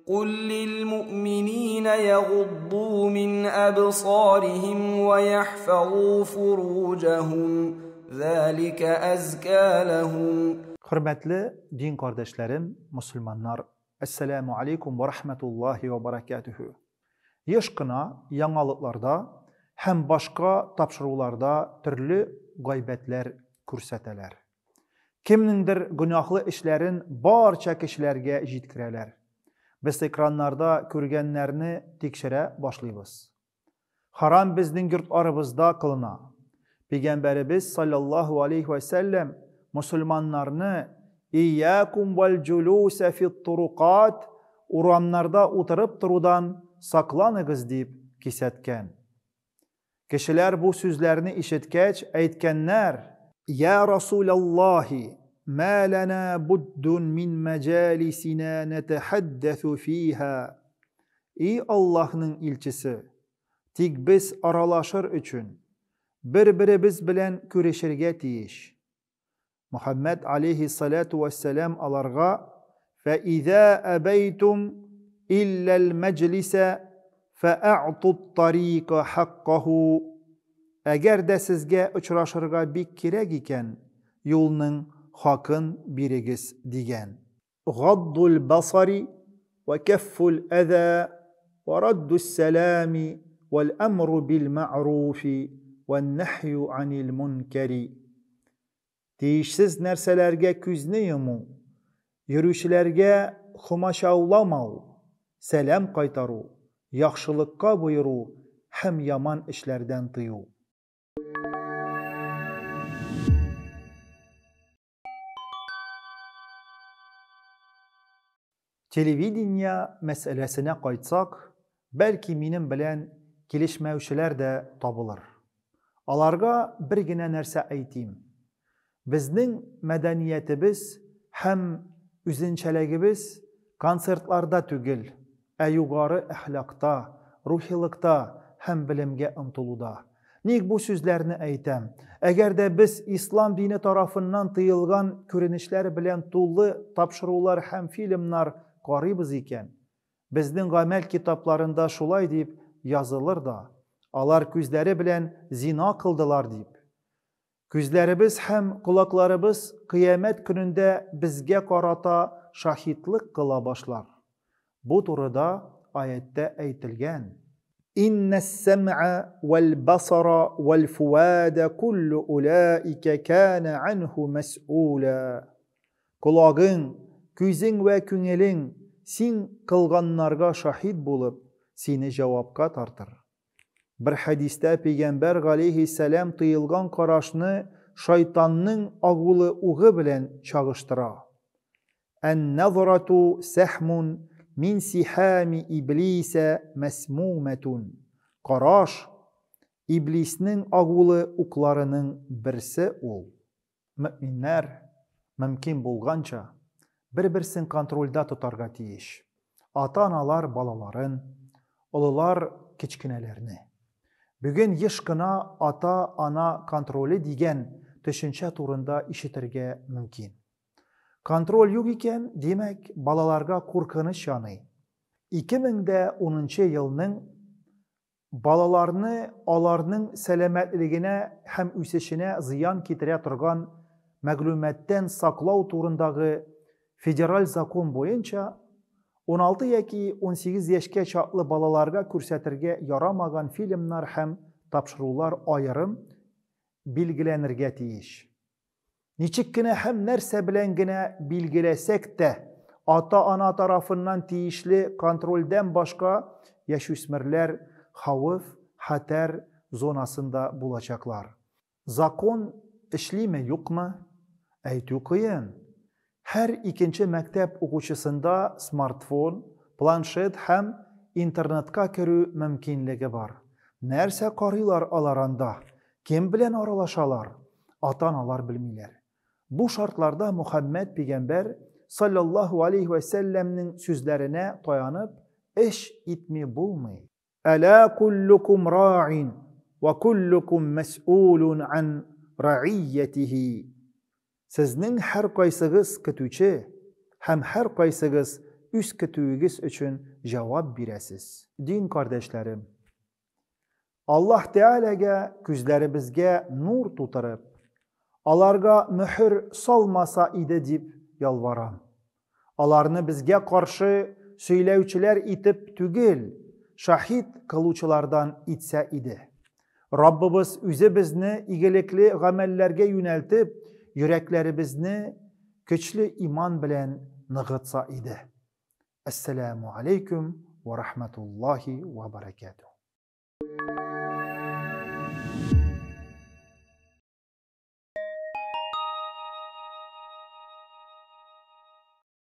قل للمؤمنين يغضوا من أبصارهم ويحفظوا فروجهم ذلك أزكى لهم. Hürmetli din kardeşlerim, Müslümanlar, Esselamu Aleyküm ve Rahmetullahi ve Berekatuhu. Yaşkına yangalıklarda hem başka tapşırılarda türlü gaybetler kurseteler. Kimnindir günahlı işlerin barça kişilerge jitkireler. Biz ekranlarda körgenlerini tekşire başlayız. Haram bizning yurtlarımızda kılına. Peygamberimiz sallallahu aleyhi ve sellem Müslümanlarını İyyâkum vel culûse fit turuqat uramlarda oturup turudan saklanıgız deyip kisetken. Kişiler bu sözlerini işitkeç aytkenler Ya Rasulallahi ma lana buddun min mecalisina netehaddesu fiha. Ey Allah'ın ilçisi, tik biz aralaşır üçün bir-birimiz bilen köreşirge tiyiş. Muhammed aleyhissalatu vesselam alarga فَإِذَا أَبَيْتُمْ إِلَّا الْمَجْلِسَ فَأَعْطُوا الطَّرِيقَ حَقَّهُ. Eğer de sizge uçraşırga bir kirek iken yolunun hakkın birigiz digen. غَضُّ الْبَصَرِ وَكَفُّ الْأَذَى وَرَدُّ السَّلَامِ وَالْأَمْرُ بِالْمَعْرُوفِ وَالنَّحْيُ عَنِ الْمُنْكَرِ. Değişsiz nerselerge küzni yumu, yürüyüşlerge xumaşavlamau, selam kaytaru, yaxşılıkka buyuru, hem yaman işlerden tıyu. Televideniya meselesine kaytsak, belki benim bilen gelişmevşiler de tabılır. Alarga bir gine nerse aytayım. Bizning medeniyetimiz hem üzünçeligimiz konsertlarda tügül, yugarı ahlakta, ruhilikta hem bilimge ıntılıda. Nik bu sözlerini aytam. Eğer de biz İslam dini tarafından tıyılgan körünüşler bilen tullu tapşırılar hem filmler qaribız iken, bizning amel kitaplarında şulay deyip yazılır da, alar küzleri bilen zina kıldılar deyip. Küzlerimiz hem kulaklarımız kıyamet gününde bizge karata şahitlik kıla başlar. Bu turda ayette aytilgen. İnnes sem'a vel basara vel fuada kullu ulaike kana anhu mes'ula. Kulağın, küzün ve künelin sin kılganlarga şahit bulup seni cevapka tartır. Bir hadiste Peygamber aleyhisselam tıyılgan karaşını şeytanның ağılı uğı bilen çağıştıra. En-nazratu sehmun min sihami iblise mesmumetun. Karaş, iblisnin ağılı uklarının birisi ol. Müminler, mümkün bulganca, bir-birsin kontrolda tutarga tiyiş. Ata-analar balaların, ulular kiçkinelerini. Bugün yaşkına ata-ana kontrolü digen düşünce turunda işitirge mümkün. Kontrol yok iken demek balalarga korkunç yanı. 2010 yılının balalarını alarının selametliğine hem üsesine ziyan kitire turgan məglumattan saklav turundagı federal zakon boyunca 16 yoki 18 yaşga çaqlı balalarga ko'rsatirga yaramagan filmlar hem tapşırılar ayırım bilgilenirge tiyiş. Niçikkine hem nerse bilengine bilgilesek de ata-ana tarafından tiyişli kontrolden başka yaşüsmirler havf, hater zonasında bulacaklar. Zakon işli mi yok mu? Aytu kıyın. Her ikinci mektep okuçısında smartphone, planşet hem internetka kirü mümkünligi var. Nerse qarıylar alaranda, kim bilen aralaşalar, ata-analar bilmiler. Bu şartlarda Muhammed Peygamber sallallahu aleyhi ve sellem'nin sözlerine dayanıp iş itmi bulmayı. Ela kullukum ra'in ve kullukum mes'ulun an ra'iyyetihi. Sizning har qaysıgız kütüçe, hem har qaysıgız üz kütüğügüz üçün cevap biresiz. Din kardeşlerim, Allah Teala'ga küzlerimizge nur tutarıp, alarga mühür salmasa ide dip yalvaram. Alarını bizge karşı söylevçiler itip tügel, şahit kılıçlardan itse idi. Rabbimiz üze bizni igelikli gamellerge yöneltip, yüreklerimizni güçlü iman bilen nıgıtsa idi. Esselamu aleyküm ve rahmetullahi ve berekatuhu.